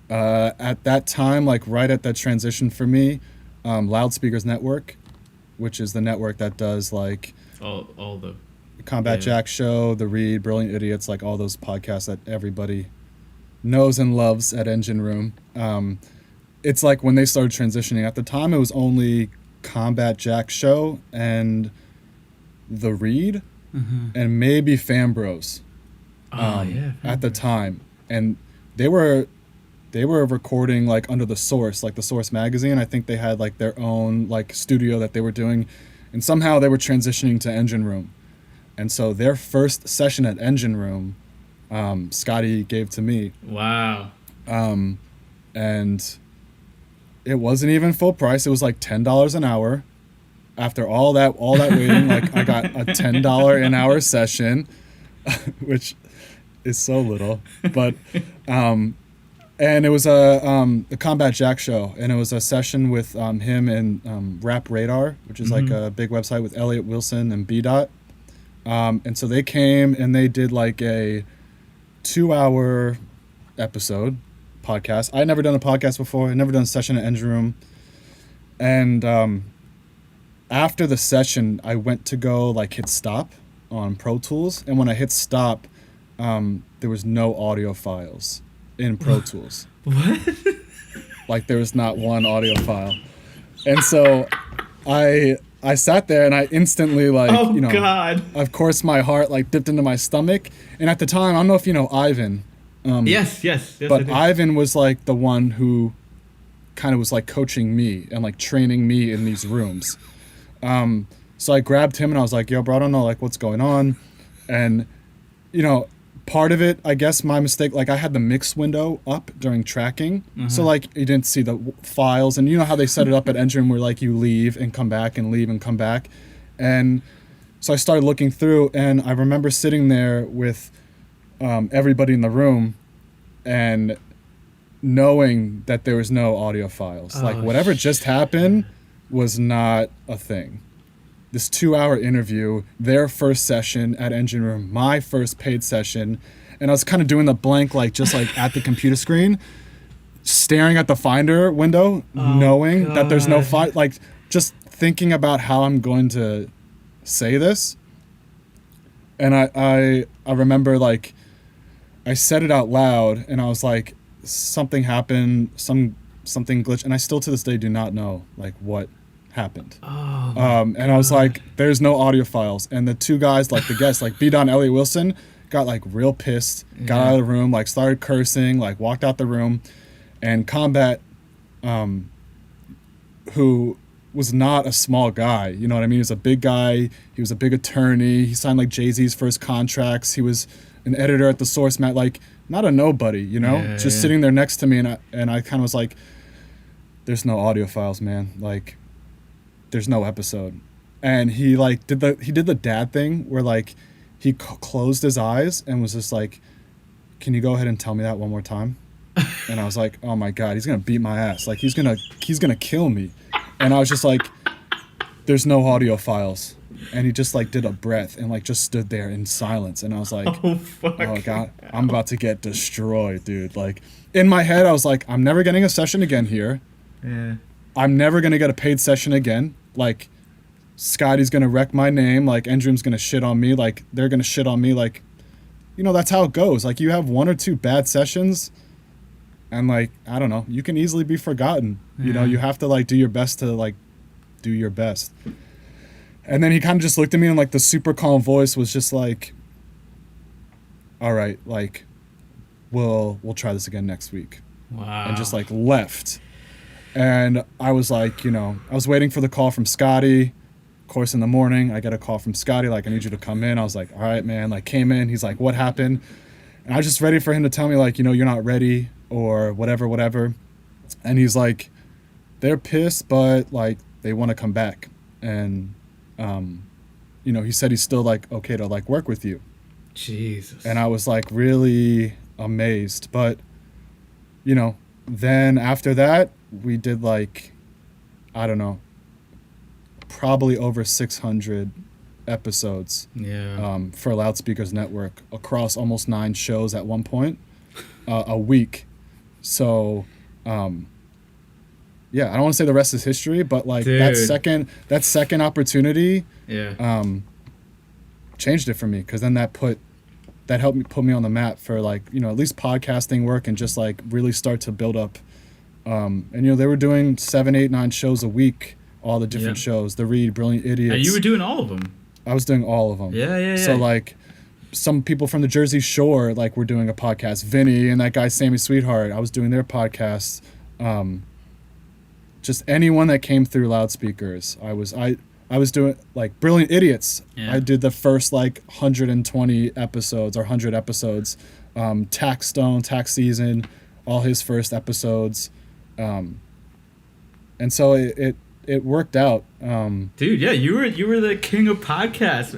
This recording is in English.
At that time, like right at that transition for me, Loudspeakers Network, which is the network that does like All the Combat yeah. Jack Show, The Read, Brilliant Idiots, like all those podcasts that everybody knows and loves at Engine Room. It's like when they started transitioning. At the time, it was only Combat Jack Show and The Read, and maybe Fan Bros. Oh yeah. At the time, and they were recording like under the Source, like the Source magazine. I think they had like their own like studio that they were doing, and somehow they were transitioning to Engine Room. And so their first session at Engine Room, Scotty gave to me, Wow. and it wasn't even full price. It was like $10 an hour. After all that waiting, like I got a $10 an hour session, which is so little, but and it was a Combat Jack show, and it was a session with him and Rap Radar, which is like a big website with Elliot Wilson and B Dot. And so they came and they did like a 2-hour episode podcast. I had never done a podcast before. I'd never done a session at Engine Room. And after the session, I went to go like hit stop on Pro Tools. And when I hit stop, there was no audio files in Pro Tools. What? Like there was not one audio file. And so I sat there and I instantly like, Oh you know, God. of course my heart like dipped into my stomach. And at the time, I don't know if you know Ivan. Yes. I But do. Ivan was like the one who kind of was like coaching me and like training me in these rooms. So I grabbed him and I was like, yo, bro, I don't know like what's going on. And, you know, part of it, I guess my mistake, like I had the mix window up during tracking. So like you didn't see the files, and you know how they set it up at Engine where like you leave and come back and leave and come back. And so I started looking through, and I remember sitting there with everybody in the room and knowing that there was no audio files. Like whatever just happened was not a thing. This 2-hour interview, their first session at Engine Room, my first paid session, and I was kind of doing the blank, like just like at the computer screen, staring at the Finder window, knowing that there's no file, like just thinking about how I'm going to say this. And I remember like I said it out loud, and I was like, something happened, something glitched, and I still to this day do not know like what happened. And I was like, there's no audio files. And the two guys, like the guests, like B Don Elliot Wilson, got like real pissed, got out of the room, like started cursing, like walked out the room. And Combat, who was not a small guy, you know what I mean? He was a big guy. He was a big attorney. He signed like Jay-Z's first contracts. He was an editor at the Source, Matt, like not a nobody, you know, just sitting there next to me. And I kind of was like, there's no audio files, man. Like, there's no episode. And he like did the dad thing where like he closed his eyes and was just like, can you go ahead and tell me that one more time? And I was like, oh my God, he's gonna beat my ass, like he's gonna kill me. And I was just like, there's no audio files. And he just like did a breath and like just stood there in silence. And I was like, Oh fuck. oh God, I'm about to get destroyed, dude. Like in my head I was like, I'm never getting a session again here. Yeah. I'm never gonna get a paid session again. Like, Scotty's gonna wreck my name. Like, Endrum's gonna shit on me. Like, they're gonna shit on me. Like, you know, that's how it goes. Like, you have 1 or 2 bad sessions, and like, I don't know, you can easily be forgotten. You know, you have to like do your best to like do your best. And then he kind of just looked at me and like the super calm voice was just like, all right, like, we'll try this again next week. Wow. And just like left. And I was like, you know, I was waiting for the call from Scotty. Of course, in the morning, I get a call from Scotty, like, I need you to come in. I was like, all right, man, like, came in. He's like, what happened? And I was just ready for him to tell me, like, you know, you're not ready or whatever. And he's like, they're pissed, but, like, they want to come back. And, you know, he said he's still, like, okay to, like, work with you. Jesus. And I was, like, really amazed. But, you know, then after that, we did like, I don't know, probably over 600 episodes for Loudspeakers Network across almost 9 shows at one point, a week. So, yeah, I don't want to say the rest is history, but like Dude. that second opportunity Yeah. changed it for me, because then that helped me put me on the map for like, you know, at least podcasting work, and just like really start to build up. And you know, they were doing 7, 8, 9 shows a week, all the different Yeah. shows, The Read, Brilliant Idiots. And you were doing all of them. I was doing all of them. Yeah. So like some people from the Jersey Shore like were doing a podcast. Vinny and that guy Sammy Sweetheart, I was doing their podcasts. Just anyone that came through loudspeakers, I was doing like Brilliant Idiots. Yeah. I did the first like 120 episodes or 100 episodes. Tax Season, all his first episodes. And so it worked out. Dude, yeah, you were the king of podcasts.